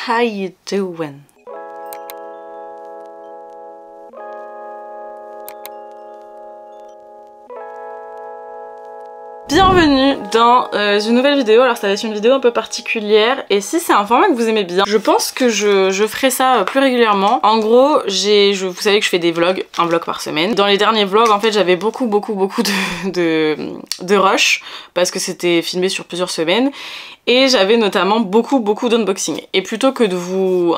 how you doing? Bienvenue dans une nouvelle vidéo. Alors ça va être une vidéo un peu particulière et si c'est un format que vous aimez bien, je pense que je ferai ça plus régulièrement. En gros, vous savez que je fais des vlogs, un vlog par semaine. Dans les derniers vlogs, en fait, j'avais beaucoup de rush parce que c'était filmé sur plusieurs semaines. Et j'avais notamment beaucoup d'unboxing. Et plutôt que de vous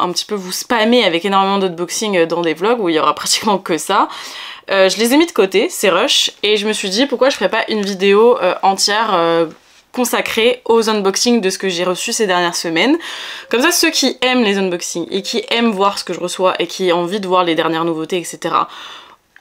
spammer avec énormément d'unboxing dans des vlogs où il y aura pratiquement que ça, je les ai mis de côté, ces rushs, et je me suis dit pourquoi je ferais pas une vidéo entière consacrée aux unboxings de ce que j'ai reçu ces dernières semaines. Comme ça, ceux qui aiment les unboxings et qui aiment voir ce que je reçois et qui ont envie de voir les dernières nouveautés, etc.,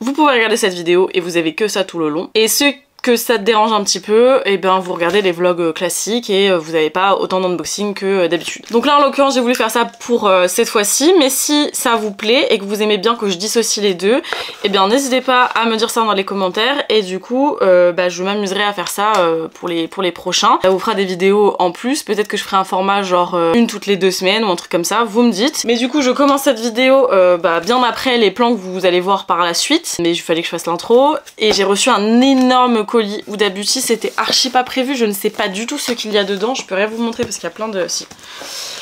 vous pouvez regarder cette vidéo et vous avez que ça tout le long. Et ceux que ça te dérange un petit peu, et ben vous regardez les vlogs classiques et vous n'avez pas autant d'unboxing que d'habitude. Donc là en l'occurrence j'ai voulu faire ça pour cette fois-ci, mais si ça vous plaît et que vous aimez bien que je dissocie les deux, et bien n'hésitez pas à me dire ça dans les commentaires et du coup je m'amuserai à faire ça pour les prochains. Ça vous fera des vidéos en plus, peut-être que je ferai un format genre une toutes les 2 semaines ou un truc comme ça, vous me dites. Mais du coup je commence cette vidéo bien après les plans que vous allez voir par la suite, mais il fallait que je fasse l'intro et j'ai reçu un énorme colis Huda Beauty, c'était archi pas prévu, je ne sais pas du tout ce qu'il y a dedans, je peux rien vous montrer parce qu'il y a plein de... Si.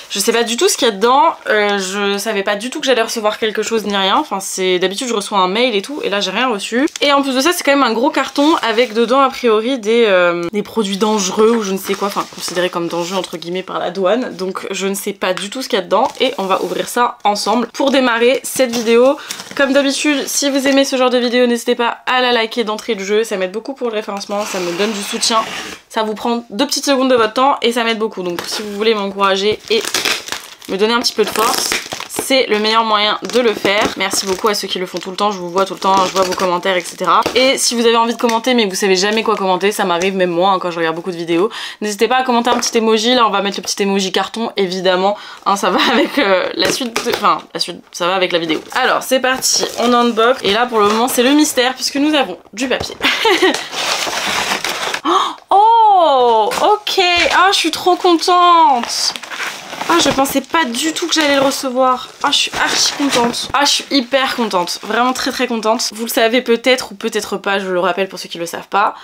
Je sais pas du tout ce qu'il y a dedans, je savais pas du tout que j'allais recevoir quelque chose ni rien, enfin c'est d'habitude je reçois un mail et tout, et là j'ai rien reçu. Et en plus de ça c'est quand même un gros carton avec dedans a priori des produits dangereux ou je ne sais quoi, enfin considérés comme dangereux entre guillemets par la douane, donc je ne sais pas du tout ce qu'il y a dedans et on va ouvrir ça ensemble pour démarrer cette vidéo. Comme d'habitude, si vous aimez ce genre de vidéo, n'hésitez pas à la liker d'entrée de jeu, ça m'aide beaucoup pour le référencement, ça me donne du soutien, ça vous prend 2 petites secondes de votre temps et ça m'aide beaucoup, donc si vous voulez m'encourager et me donner un petit peu de force, c'est le meilleur moyen de le faire. Merci beaucoup à ceux qui le font tout le temps, je vous vois tout le temps, je vois vos commentaires, etc. Et si vous avez envie de commenter mais que vous savez jamais quoi commenter, ça m'arrive même moi quand je regarde beaucoup de vidéos, n'hésitez pas à commenter un petit emoji. Là on va mettre le petit emoji carton évidemment, hein, ça va avec la suite, ça va avec la vidéo. Alors c'est parti, on unbox et là pour le moment c'est le mystère puisque nous avons du papier. Oh ok, ah je suis trop contente. Ah je pensais pas du tout que j'allais le recevoir. Ah je suis archi contente. Ah je suis hyper contente. Vraiment très contente. Vous le savez peut-être ou peut-être pas, je le rappelle pour ceux qui le savent pas.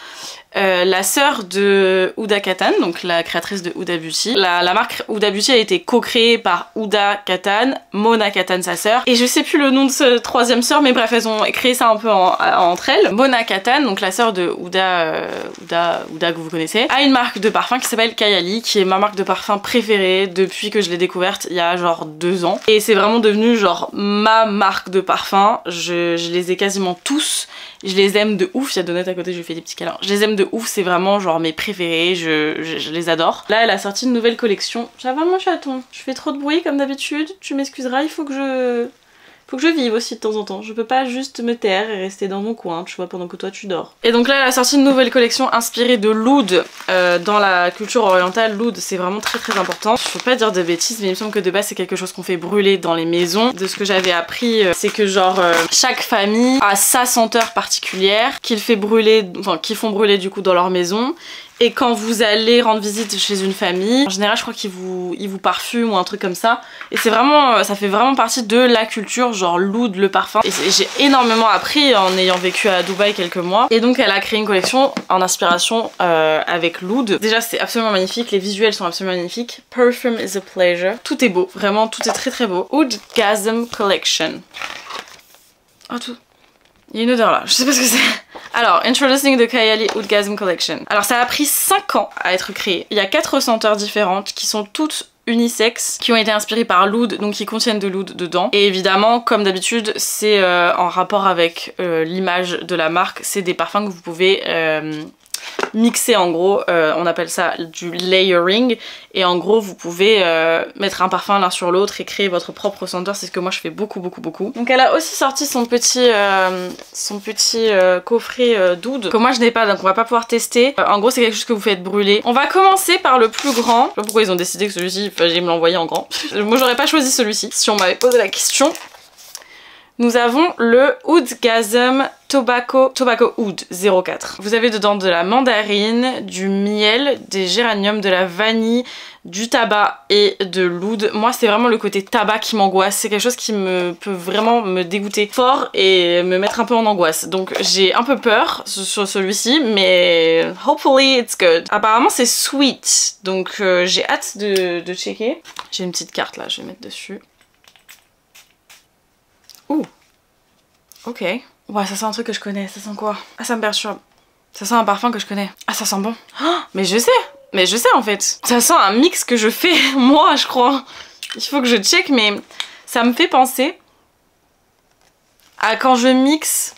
La sœur de Huda Kattan, donc la créatrice de Huda Beauty. La marque Huda Beauty a été co-créée par Huda Kattan, Mona Kattan sa sœur. Et je sais plus le nom de ce troisième sœur, mais bref elles ont créé ça un peu entre elles. Mona Kattan, donc la sœur de Huda que vous connaissez, a une marque de parfum qui s'appelle Kayali, qui est ma marque de parfum préférée depuis que je l'ai découverte il y a genre 2 ans. Et c'est vraiment devenu genre ma marque de parfum. Je les ai quasiment tous. Je les aime de ouf. Il y a Donette à côté, je lui fais des petits câlins. Je les aime de ouf, c'est vraiment genre mes préférés, je les adore. Là elle a sorti une nouvelle collection. Ça va mon chaton? Je fais trop de bruit comme d'habitude, tu m'excuseras, il faut que je vive aussi de temps en temps. Je peux pas juste me taire et rester dans mon coin, tu vois, pendant que toi tu dors. Et donc là elle a sorti une nouvelle collection inspirée de l'oud. Dans la culture orientale, l'oud c'est vraiment très important. Je peux pas dire de bêtises mais il me semble que de base c'est quelque chose qu'on fait brûler dans les maisons. De ce que j'avais appris, c'est que genre chaque famille a sa senteur particulière qu'ils font brûler du coup dans leur maison. Et quand vous allez rendre visite chez une famille, en général je crois qu'ils vous parfument ou un truc comme ça. Et c'est vraiment, ça fait vraiment partie de la culture, genre l'oud, le parfum. Et j'ai énormément appris en ayant vécu à Dubaï quelques mois. Et donc elle a créé une collection en inspiration avec l'oud. Déjà c'est absolument magnifique, les visuels sont absolument magnifiques. Perfume is a pleasure. Tout est beau, vraiment tout est très beau. Oudgasm Collection. Oh tout. Il y a une odeur là, je sais pas ce que c'est. Alors, Introducing the Kayali Oudgasm Collection. Alors ça a pris 5 ans à être créé. Il y a 4 senteurs différentes qui sont toutes unisexes, qui ont été inspirées par l'oud, donc qui contiennent de l'oud dedans. Et évidemment, comme d'habitude, c'est en rapport avec l'image de la marque. C'est des parfums que vous pouvez mixer en gros, on appelle ça du layering, et en gros vous pouvez mettre un parfum l'un sur l'autre et créer votre propre senteur. C'est ce que moi je fais beaucoup. Donc elle a aussi sorti son petit coffret d'oud que moi je n'ai pas, donc on va pas pouvoir tester. En gros c'est quelque chose que vous faites brûler. On va commencer par le plus grand. Je sais pas pourquoi ils ont décidé que celui-ci, il fallait me l'envoyer en grand. Moi j'aurais pas choisi celui-ci si on m'avait posé la question. Nous avons le Oudgasm Tobacco Oud 04. Vous avez dedans de la mandarine, du miel, des géraniums, de la vanille, du tabac et de l'oud. Moi c'est vraiment le côté tabac qui m'angoisse, c'est quelque chose qui peut vraiment me dégoûter fort et me mettre un peu en angoisse. Donc j'ai un peu peur sur celui-ci, mais hopefully it's good. Apparemment c'est sweet, donc j'ai hâte de checker. J'ai une petite carte là, je vais mettre dessus. Ouh, ok. Ouais, ça sent un truc que je connais, ça sent quoi? Ah, ça me perturbe. Ça sent un parfum que je connais. Ah, ça sent bon. Oh, mais je sais en fait. Ça sent un mix que je fais moi, je crois. Il faut que je check, mais ça me fait penser à quand je mixe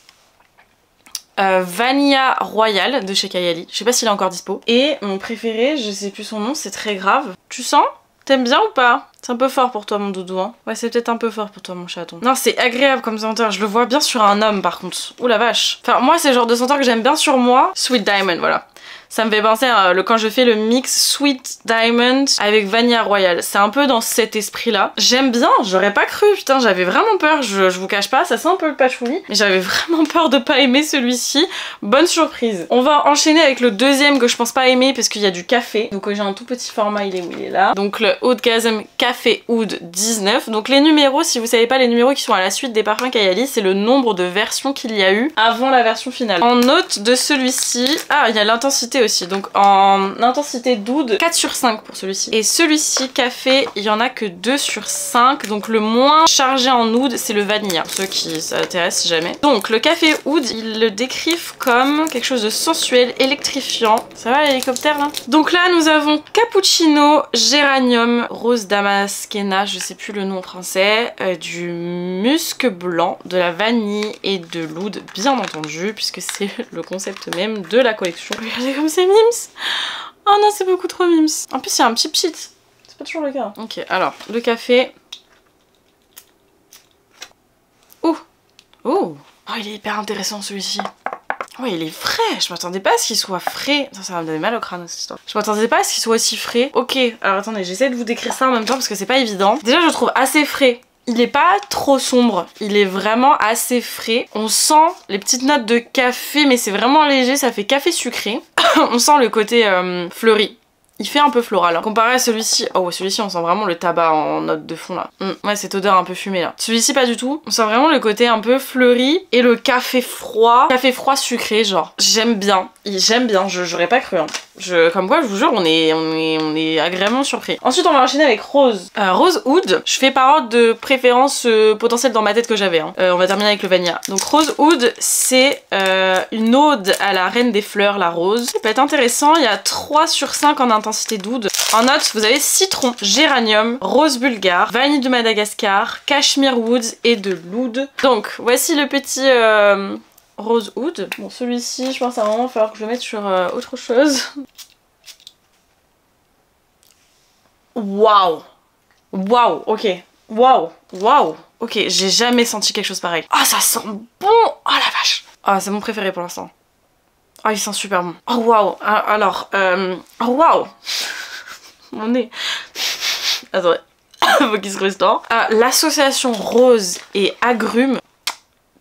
Vanilla Royal de chez Kayali. Je sais pas s'il est encore dispo. Et mon préféré, je sais plus son nom, c'est très grave. Tu sens? T'aimes bien ou pas? C'est un peu fort pour toi mon doudou, hein? Ouais, c'est peut-être un peu fort pour toi mon chaton. Non, c'est agréable comme senteur, je le vois bien sur un homme par contre. Ouh la vache. Enfin, moi c'est le genre de senteur que j'aime bien sur moi. Sweet Diamond, voilà. Ça me fait penser à quand je fais le mix Sweet Diamond avec Vanilla Royal. C'est un peu dans cet esprit-là. J'aime bien, j'aurais pas cru, putain, j'avais vraiment peur, je vous cache pas, ça sent un peu le patchouli, mais j'avais vraiment peur de pas aimer celui-ci. Bonne surprise. On va enchaîner avec le deuxième que je pense pas aimer parce qu'il y a du café. Donc j'ai un tout petit format, il est où? Il est là. Donc le Oudgasm Café Oud 19. Donc les numéros, si vous savez pas, les numéros qui sont à la suite des parfums Kayali, c'est le nombre de versions qu'il y a eu avant la version finale. En note de celui-ci, ah, il y a l'intensité aussi, donc en intensité d'oud 4 sur 5 pour celui-ci. Et celui-ci café, il y en a que 2 sur 5, donc le moins chargé en oud c'est le vanilla, pour ceux qui s'intéressent si jamais. Donc le café oud, ils le décrivent comme quelque chose de sensuel, électrifiant. Ça va l'hélicoptère là? Donc là nous avons cappuccino, géranium, rose damascena, je sais plus le nom en français, du musc blanc, de la vanille et de l'oud bien entendu, puisque c'est le concept même de la collection. Regardez comme c'est mimes. Oh non, c'est beaucoup trop mimes. En plus, il y a un petit pchit. C'est pas toujours le cas. Ok, alors, le café. Oh, oh, oh, il est hyper intéressant celui-ci. Oh, il est frais. Je m'attendais pas à ce qu'il soit frais. Ça va me donner mal au crâne cette histoire. Je m'attendais pas à ce qu'il soit aussi frais. Ok, alors attendez, j'essaie de vous décrire ça en même temps parce que c'est pas évident. Déjà, je le trouve assez frais. Il est pas trop sombre, il est vraiment assez frais. On sent les petites notes de café, mais c'est vraiment léger, ça fait café sucré. On sent le côté fleuri. Il fait un peu floral. Hein. Comparé à celui-ci, oh celui-ci on sent vraiment le tabac en note de fond là. Ouais, cette odeur un peu fumée là. Celui-ci pas du tout. On sent vraiment le côté un peu fleuri et le café froid sucré genre. J'aime bien, j'aurais pas cru. Hein. Comme quoi je vous jure on est agréablement surpris. Ensuite on va enchaîner avec Rose. Rose Oud, je fais par ordre de préférence potentielle dans ma tête que j'avais. Hein. On va terminer avec le vanilla. Donc Rose Oud c'est une ode à la reine des fleurs, la rose. Ça peut être intéressant, il y a 3 sur 5 en intensité d'oud. En note, vous avez citron, géranium, rose bulgare, vanille de Madagascar, cashmere woods et de l'oud. Donc, voici le petit rose oud. Bon, celui-ci, je pense à un moment, il va falloir que je le mette sur autre chose. Waouh! Waouh, ok. Waouh! Waouh! Ok, j'ai jamais senti quelque chose pareil. Ah, ça sent bon! Oh la vache! Ah, c'est mon préféré pour l'instant. Oh, il sent super bon. Oh, waouh. Alors, oh, waouh. Mon nez. Attendez. Faut qu'il se restaure. L'association rose et agrumes,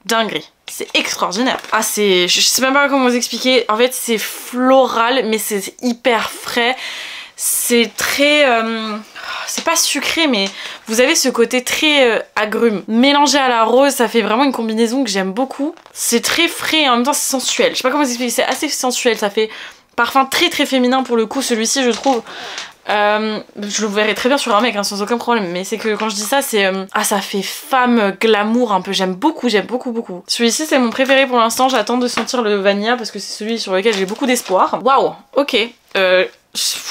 dinguerie. C'est extraordinaire. Ah, c'est... Je sais même pas comment vous expliquer. En fait, c'est floral, mais c'est hyper frais. C'est très... c'est pas sucré, mais vous avez ce côté très agrume. Mélangé à la rose, ça fait vraiment une combinaison que j'aime beaucoup. C'est très frais et en même temps c'est sensuel. Je sais pas comment vous expliquer, c'est assez sensuel. Ça fait parfum très très féminin pour le coup. Celui-ci, je trouve... je le verrais très bien sur un mec hein, sans aucun problème, mais c'est que quand je dis ça c'est ça fait femme glamour un peu, j'aime beaucoup beaucoup. Celui-ci c'est mon préféré pour l'instant, j'attends de sentir le vanilla parce que c'est celui sur lequel j'ai beaucoup d'espoir. Waouh, ok,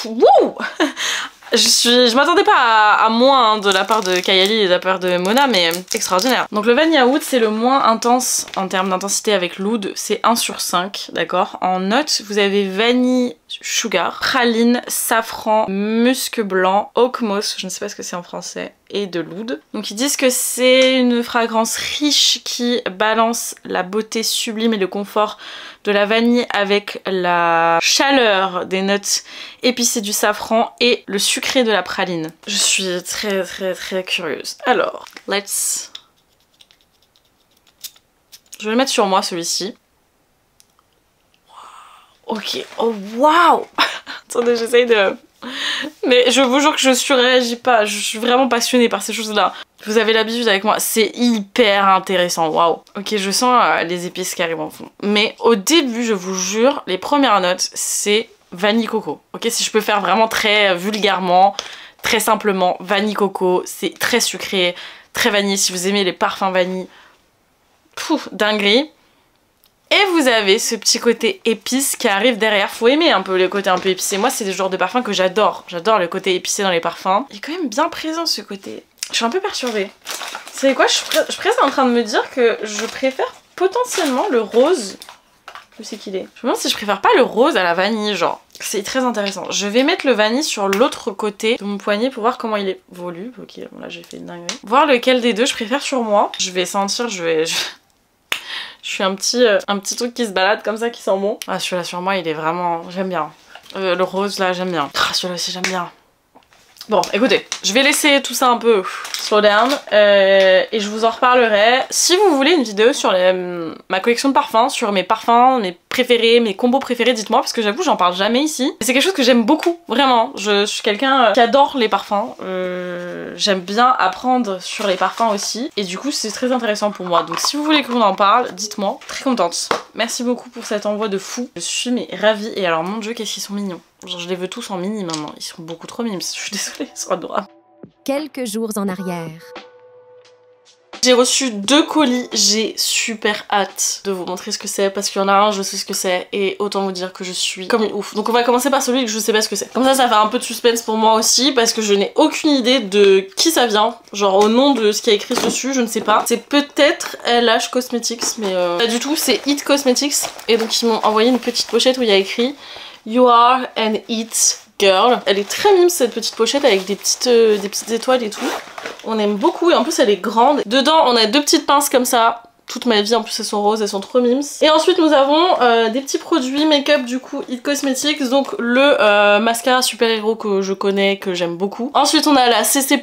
wouh. Je m'attendais pas à moins hein, de la part de Kayali et de la part de Mona, mais extraordinaire. Donc le Vanilla Oud, c'est le moins intense en termes d'intensité avec l'oud, c'est 1 sur 5, d'accord. En note, vous avez vanille sugar, praline, safran, musc blanc, oak moss, je ne sais pas ce que c'est en français, et de l'oud. Donc ils disent que c'est une fragrance riche qui balance la beauté sublime et le confort de la vanille avec la chaleur des notes épicées du safran et le sucré de la praline. Je suis très curieuse. Alors, Je vais le mettre sur moi celui-ci. Ok, oh waouh. Attendez, j'essaye de... Mais je vous jure que je surréagis pas, je suis vraiment passionnée par ces choses-là. Vous avez l'habitude avec moi, c'est hyper intéressant, waouh. Ok, je sens les épices qui arrivent en fond. Mais au début, je vous jure, les premières notes, c'est vanille coco. Ok, si je peux faire vraiment très vulgairement, très simplement, vanille coco, c'est très sucré, très vanille. Si vous aimez les parfums vanille, pouf, dinguerie. Et vous avez ce petit côté épice qui arrive derrière. Faut aimer un peu le côté un peu épicé. Moi, c'est des genres de parfums que j'adore. J'adore le côté épicé dans les parfums. Il est quand même bien présent ce côté. Je suis un peu perturbée. Vous savez quoi, je suis presque en train de me dire que je préfère potentiellement le rose. Je sais qu'il est. Je me demande si je préfère pas le rose à la vanille, genre. C'est très intéressant. Je vais mettre le vanille sur l'autre côté de mon poignet pour voir comment il évolue. Ok, bon là j'ai fait une dinguerie. Voir lequel des deux je préfère sur moi. Je vais sentir, je suis un petit truc qui se balade comme ça, qui sent bon. Ah, celui-là sur moi, il est vraiment... J'aime bien. Le rose, là, j'aime bien. Ah, celui-là aussi, j'aime bien. Bon, écoutez, je vais laisser tout ça un peu slow down et je vous en reparlerai. Si vous voulez une vidéo sur ma collection de parfums, sur mes parfums, mes préférés, mes combos préférés, dites-moi, parce que j'avoue, j'en parle jamais ici. C'est quelque chose que j'aime beaucoup, vraiment. Je suis quelqu'un qui adore les parfums. J'aime bien apprendre sur les parfums aussi. Et du coup, c'est très intéressant pour moi. Donc si vous voulez qu'on en parle, dites-moi. Très contente. Merci beaucoup pour cet envoi de fou. Je suis mais ravie. Et alors, mon Dieu, qu'est-ce qu'ils sont mignons. Genre, je les veux tous en mini maintenant. Ils sont beaucoup trop mimes. Je suis désolée, ils sont adorables. Quelques jours en arrière. J'ai reçu 2 colis, j'ai super hâte de vous montrer ce que c'est parce qu'il y en a un, je sais ce que c'est et autant vous dire que je suis comme une ouf. Donc on va commencer par celui que je sais pas ce que c'est. Comme ça fait un peu de suspense pour moi aussi parce que je n'ai aucune idée de qui ça vient. Genre au nom de ce qui est écrit dessus, je ne sais pas. C'est peut-être LH Cosmetics mais pas du tout, c'est It Cosmetics. Et donc ils m'ont envoyé une petite pochette où il y a écrit You are an It Girl. Elle est très mime cette petite pochette avec des petites étoiles et tout. On aime beaucoup et en plus elle est grande. Dedans on a 2 petites pinces comme ça. Toute ma vie en plus elles sont roses, elles sont trop mimes. Et ensuite nous avons des petits produits make-up du coup It Cosmetics. Donc le mascara super héros que je connais, que j'aime beaucoup. Ensuite on a la CC+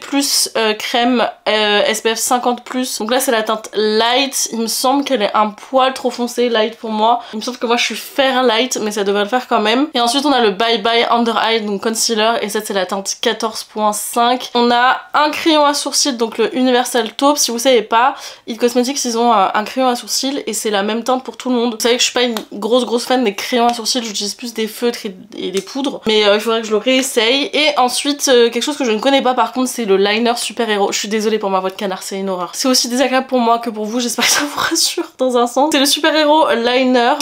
crème SPF 50+. Donc là c'est la teinte light. Il me semble qu'elle est un poil trop foncée, light pour moi. Il me semble que moi je suis fair light mais ça devrait le faire quand même. Et ensuite on a le Bye Bye Under Eye, donc concealer. Et ça c'est la teinte 14.5. On a un crayon à sourcils, donc le Universal Taupe. Si vous savez pas, It Cosmetics ils ont un crayon à sourcils et c'est la même teinte pour tout le monde. Vous savez que je suis pas une grosse fan des crayons à sourcils, j'utilise plus des feutres et des poudres. Mais il faudrait que je le réessaye. Et ensuite, quelque chose que je ne connais pas par contre, c'est le liner super héros. Je suis désolée pour ma voix de canard, c'est une horreur. C'est aussi désagréable pour moi que pour vous, j'espère que ça vous rassure dans un sens. C'est le super héros liner.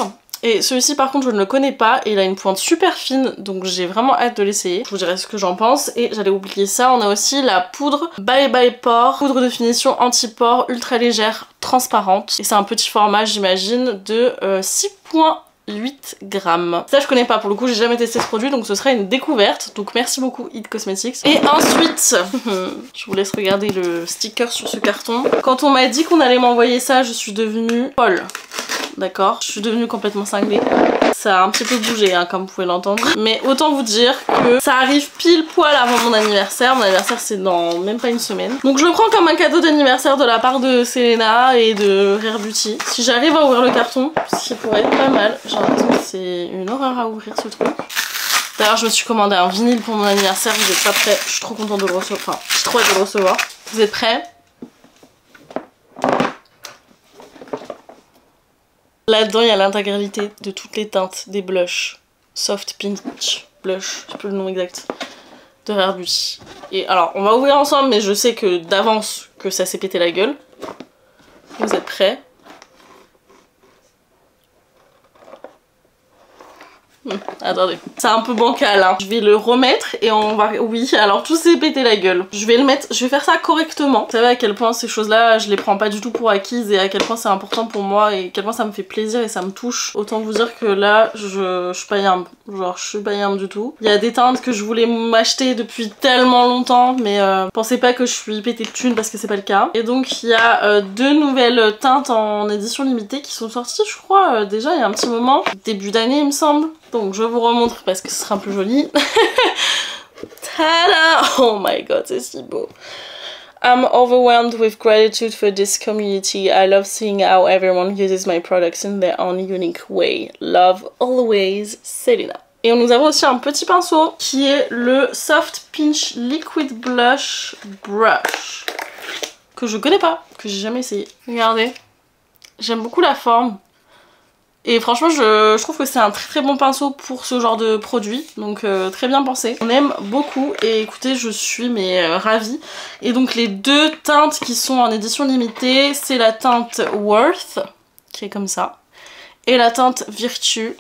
Et celui-ci par contre je ne le connais pas et il a une pointe super fine donc j'ai vraiment hâte de l'essayer. Je vous dirai ce que j'en pense. Et j'allais oublier ça, on a aussi la poudre Bye Bye Pore, poudre de finition anti-pore ultra légère, transparente. Et c'est un petit format j'imagine de 6,8 grammes. Ça je connais pas, pour le coup j'ai jamais testé ce produit donc ce sera une découverte. Donc merci beaucoup It Cosmetics. Et ensuite, je vous laisse regarder le sticker sur ce carton. Quand on m'a dit qu'on allait m'envoyer ça, je suis devenue folle. D'accord, je suis devenue complètement cinglée. Ça a un petit peu bougé hein, comme vous pouvez l'entendre. Mais autant vous dire que ça arrive pile poil avant mon anniversaire. Mon anniversaire c'est dans même pas une semaine. Donc je le prends comme un cadeau d'anniversaire de la part de Selena et de Rare Beauty. Si j'arrive à ouvrir le carton, ce qui pourrait être pas mal. J'ai l'impression que c'est une horreur à ouvrir ce truc. D'ailleurs je me suis commandé un vinyle pour mon anniversaire, vous êtes pas prêts. Je suis trop contente de le recevoir. Enfin, j'ai trop hâte de le recevoir. Vous êtes prêts? Là-dedans, il y a l'intégralité de toutes les teintes des blushs. Soft Peach Blush, je sais plus le nom exact, de Rare Beauty. Et alors, on va ouvrir ensemble, mais je sais que d'avance que ça s'est pété la gueule. Vous êtes prêts? Attendez, c'est un peu bancal hein. Je vais le remettre et on va... Oui, alors tout s'est pété la gueule. Je vais le mettre, je vais faire ça correctement. Vous savez à quel point ces choses là, je les prends pas du tout pour acquises et à quel point c'est important pour moi et à quel point ça me fait plaisir et ça me touche. Autant vous dire que là, je suis pas yam. Genre, je suis pas yam du tout. Il y a des teintes que je voulais m'acheter depuis tellement longtemps, mais pensez pas que je suis pété de thunes parce que c'est pas le cas. Et donc il y a 2 nouvelles teintes en édition limitée qui sont sorties, je crois, déjà il y a un petit moment. Début d'année il me semble. Donc je vous remontre parce que ce sera un peu joli. Tada! Oh my god, c'est si beau. I'm overwhelmed with gratitude for this community. I love seeing how everyone uses my products in their own unique way. Love always, Selena. Et nous avons aussi un petit pinceau qui est le Soft Pinch Liquid Blush Brush. Que je connais pas, que j'ai jamais essayé. Regardez, j'aime beaucoup la forme. Et franchement je trouve que c'est un très bon pinceau pour ce genre de produit. Donc très bien pensé. On aime beaucoup et écoutez je suis ravie. Et donc les deux teintes qui sont en édition limitée, c'est la teinte Worth qui est comme ça. Et la teinte Virtue.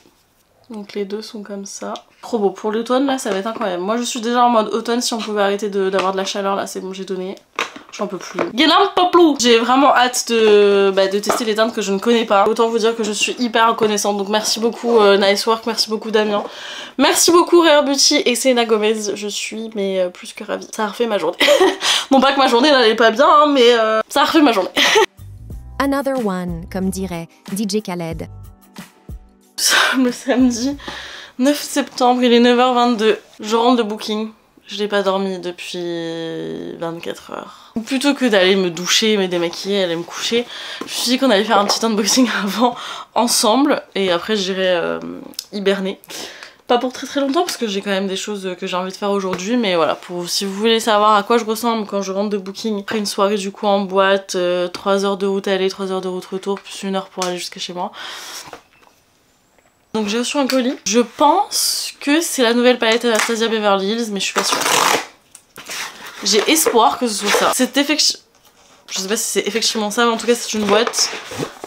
Donc les deux sont comme ça. Trop beau. Pour l'automne là ça va être incroyable. Moi je suis déjà en mode automne, si on pouvait arrêter d'avoir de la chaleur là c'est bon, j'ai donné. J'en peux plus. J'ai vraiment hâte de tester les teintes que je ne connais pas. Autant vous dire que je suis hyper reconnaissante. Donc merci beaucoup Nice Work, merci beaucoup Damien. Merci beaucoup Rare Beauty et Selena Gomez. Je suis plus que ravie. Ça a refait ma journée. Non pas que ma journée n'allait pas bien hein, mais ça a refait ma journée. Another one, comme dirait DJ Khaled. Le samedi 9 septembre, il est 9h22. Je rentre de Booking. Je n'ai pas dormi depuis 24 heures. Plutôt que d'aller me doucher, me démaquiller, aller me coucher, je me suis dit qu'on allait faire un petit unboxing avant ensemble et après j'irai hiberner. Pas pour très longtemps parce que j'ai quand même des choses que j'ai envie de faire aujourd'hui, mais voilà, si vous voulez savoir à quoi je ressemble quand je rentre de Booking après une soirée du coup en boîte, 3 heures de route aller, 3 heures de route retour, plus 1 heure pour aller jusqu'à chez moi. Donc j'ai reçu un colis. Je pense que c'est la nouvelle palette Anastasia Beverly Hills, mais je suis pas sûre. J'ai espoir que ce soit ça. C'est effectivement... Je sais pas si c'est effectivement ça, mais en tout cas c'est une boîte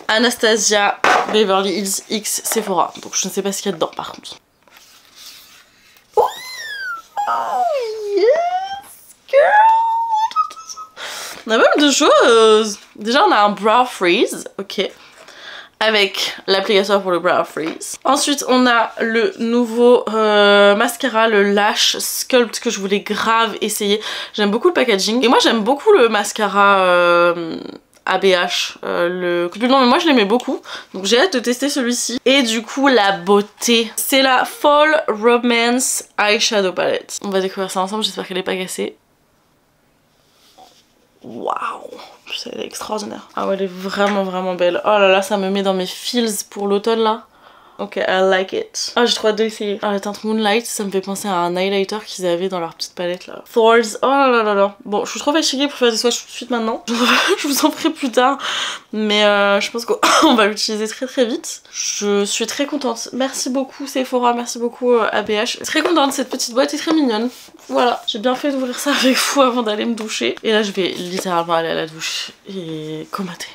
Anastasia Beverly Hills X Sephora. Donc je ne sais pas ce qu'il y a dedans par contre. Oh yes girl. On a pas mal de choses. Déjà on a un brow freeze, ok. Avec l'applicateur pour le brow freeze. Ensuite on a le nouveau mascara, le Lash Sculpt que je voulais grave essayer. J'aime beaucoup le packaging. Et moi j'aime beaucoup le mascara ABH. Non mais moi je l'aimais beaucoup. Donc j'ai hâte de tester celui-ci. Et du coup la beauté. C'est la Fall Romance Eyeshadow Palette. On va découvrir ça ensemble, j'espère qu'elle est pas cassée. Waouh, elle est extraordinaire. Ah ouais, elle est vraiment belle. Oh là là, ça me met dans mes feels pour l'automne là. Ok, I like it. Ah, j'ai trop hâte d'essayer. Ah, la teinte Moonlight, ça me fait penser à un highlighter qu'ils avaient dans leur petite palette là. Thor's, oh là là là. Bon, je suis trop fatiguée pour faire des swatchs tout de suite maintenant. Je vous en ferai plus tard. Mais je pense qu'on va l'utiliser très vite. Je suis très contente. Merci beaucoup Sephora, merci beaucoup ABH. Très contente, cette petite boîte est très mignonne. Voilà, j'ai bien fait d'ouvrir ça avec vous avant d'aller me doucher. Et là, je vais littéralement aller à la douche et comater.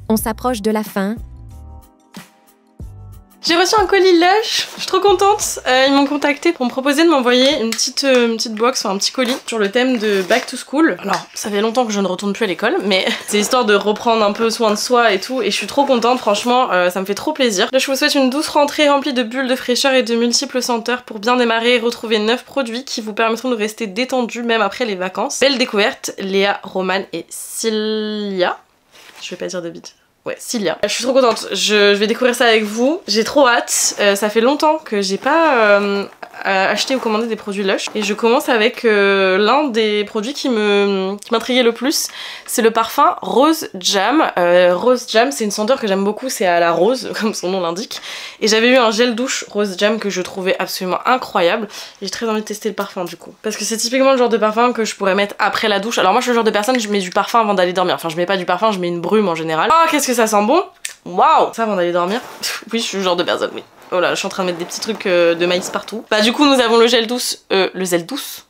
On s'approche de la fin. J'ai reçu un colis Lush, je suis trop contente. Ils m'ont contacté pour me proposer de m'envoyer une petite box, enfin un petit colis sur le thème de Back to School. Alors ça fait longtemps que je ne retourne plus à l'école, mais c'est histoire de reprendre un peu soin de soi et tout, et je suis trop contente, franchement ça me fait trop plaisir. Là je vous souhaite une douce rentrée remplie de bulles de fraîcheur et de multiples senteurs pour bien démarrer et retrouver 9 produits qui vous permettront de rester détendus même après les vacances. Belle découverte, Léa, Roman et Cilia. Je vais pas dire de bêtises. Ouais, Cilia. Je suis trop contente, je vais découvrir ça avec vous. J'ai trop hâte. Ça fait longtemps que j'ai pas acheté ou commandé des produits Lush. Et je commence avec l'un des produits qui m'intriguait le plus. C'est le parfum Rose Jam. Rose Jam, c'est une senteur que j'aime beaucoup. C'est à la rose, comme son nom l'indique. Et j'avais eu un gel douche Rose Jam que je trouvais absolument incroyable. Et j'ai très envie de tester le parfum du coup. Parce que c'est typiquement le genre de parfum que je pourrais mettre après la douche. Alors moi je suis le genre de personne, je mets du parfum avant d'aller dormir. Enfin je mets pas du parfum, je mets une brume en général. Oh qu'est-ce que ça sent bon. Waouh. Ça avant d'aller dormir. Oui je suis le genre de personne, oui. Oh là, je suis en train de mettre des petits trucs de maïs partout. Bah du coup nous avons le gel douce, le zèle douce,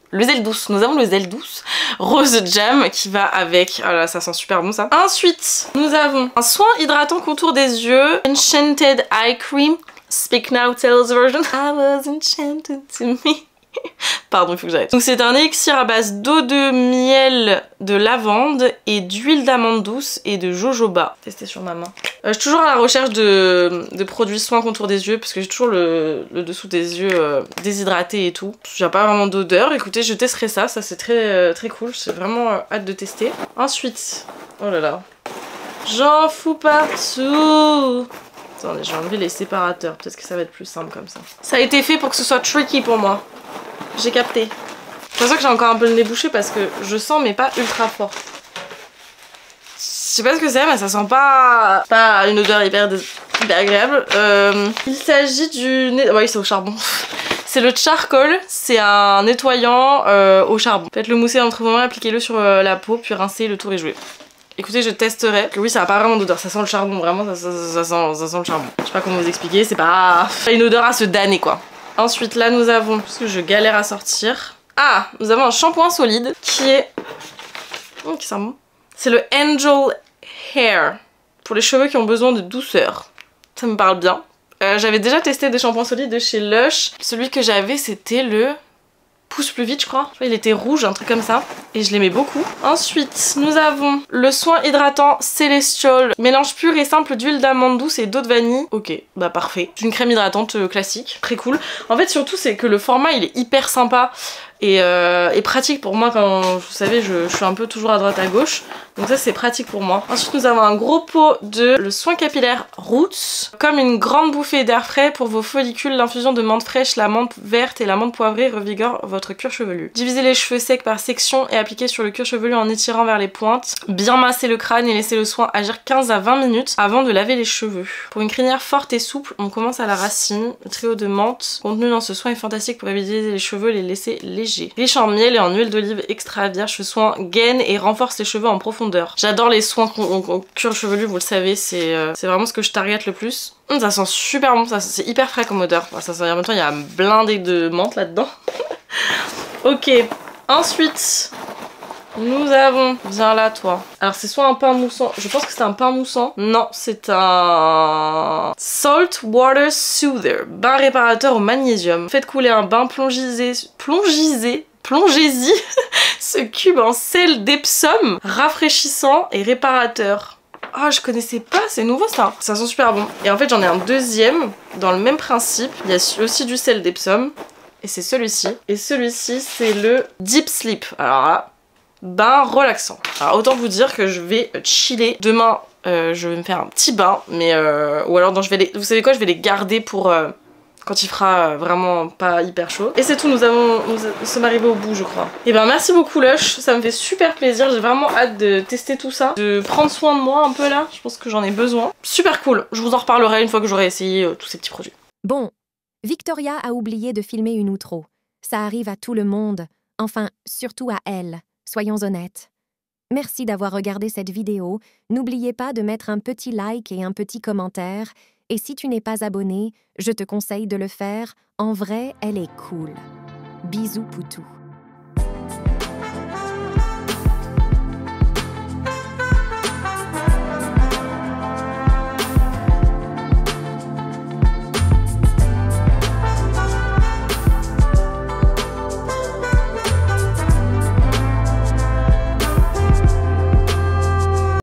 nous avons le zèle douce Rose Jam qui va avec, oh là ça sent super bon ça. Ensuite nous avons un soin hydratant contour des yeux, Enchanted Eye Cream, Speak Now Tell Us version. I was enchanted to me. Pardon, il faut que j'arrête. Donc c'est un élixir à base d'eau de miel de lavande et d'huile d'amande douce et de jojoba. Testé sur ma main. Je suis toujours à la recherche de produits soins contour des yeux parce que j'ai toujours le dessous des yeux déshydraté et tout. J'ai pas vraiment d'odeur. Écoutez, je testerai ça. Ça c'est très cool. J'ai vraiment hâte de tester. Ensuite, oh là là, j'en fous partout. Attendez, je vais enlever les séparateurs. Peut-être que ça va être plus simple comme ça. Ça a été fait pour que ce soit tricky pour moi. J'ai capté. Je pense que j'ai encore un peu le nez bouché parce que je sens mais pas ultra fort. Je sais pas ce que c'est mais ça sent pas une odeur hyper agréable. Il s'agit du... Oui, c'est au charbon. C'est le charcoal, c'est un nettoyant au charbon. Faites le mousser entre vos mains, appliquez-le sur la peau, puis rincez, le tour est joué. Écoutez, je testerai. Oui, ça n'a pas vraiment d'odeur, ça sent le charbon, vraiment, ça sent le charbon. Je sais pas comment vous expliquer, c'est pas une odeur à se damner quoi. Ensuite, là nous avons, parce que je galère à sortir. Ah, nous avons un shampoing solide qui est... Oh, qui sent bon. C'est le Angel Hair, pour les cheveux qui ont besoin de douceur. Ça me parle bien. J'avais déjà testé des shampoings solides de chez Lush. Celui que j'avais, c'était le Pousse plus vite, je crois. Il était rouge, un truc comme ça. Et je l'aimais beaucoup. Ensuite, nous avons le soin hydratant Celestial. Mélange pur et simple d'huile d'amande douce et d'eau de vanille. Ok, bah parfait. C'est une crème hydratante classique. Très cool. En fait, surtout, c'est que le format, il est hyper sympa. Et pratique pour moi quand, vous savez, je suis un peu toujours à droite à gauche. Donc ça c'est pratique pour moi. Ensuite nous avons un gros pot de le soin capillaire Roots. Comme une grande bouffée d'air frais pour vos follicules, l'infusion de menthe fraîche, la menthe verte et la menthe poivrée revigore votre cuir chevelu. Divisez les cheveux secs par section et appliquez sur le cuir chevelu en étirant vers les pointes. Bien masser le crâne et laisser le soin agir 15 à 20 minutes avant de laver les cheveux. Pour une crinière forte et souple, on commence à la racine. Le trio de menthe contenu dans ce soin est fantastique pour éviter les cheveux et les laisser légers. Riche en miel et en huile d'olive extra vierge, ce soin gaine et renforce les cheveux en profondeur. J'adore les soins en cuir chevelu, vous le savez, c'est vraiment ce que je target le plus. Ça sent super bon, c'est hyper frais comme odeur. Enfin, ça sent, en même temps il y a un blindé de menthe là-dedans. Ok, ensuite nous avons... Viens là toi. Alors c'est soit un pain moussant, je pense que c'est un pain moussant. Non, c'est un Salt Water Soother, bain réparateur au magnésium. Faites couler un bain, plongez-y ce cube en sel d'Epsom, rafraîchissant et réparateur. Ah, je connaissais pas, c'est nouveau ça. Ça sent super bon. Et en fait j'en ai un deuxième dans le même principe. Il y a aussi du sel d'Epsom. Et c'est celui-ci. Et celui-ci c'est le Deep Sleep. Alors là, bain relaxant. Alors autant vous dire que je vais chiller. Demain, je vais me faire un petit bain, mais ou alors non, vous savez quoi, je vais les garder pour quand il fera vraiment pas hyper chaud. Et c'est tout, nous sommes arrivés au bout je crois. Et ben merci beaucoup Lush, ça me fait super plaisir, j'ai vraiment hâte de tester tout ça, de prendre soin de moi un peu là, je pense que j'en ai besoin. Super cool, je vous en reparlerai une fois que j'aurai essayé tous ces petits produits. Bon, Victoria a oublié de filmer une outro. Ça arrive à tout le monde, enfin surtout à elle, soyons honnêtes. Merci d'avoir regardé cette vidéo, n'oubliez pas de mettre un petit like et un petit commentaire. Et si tu n'es pas abonné, je te conseille de le faire. En vrai, elle est cool. Bisous Poutou.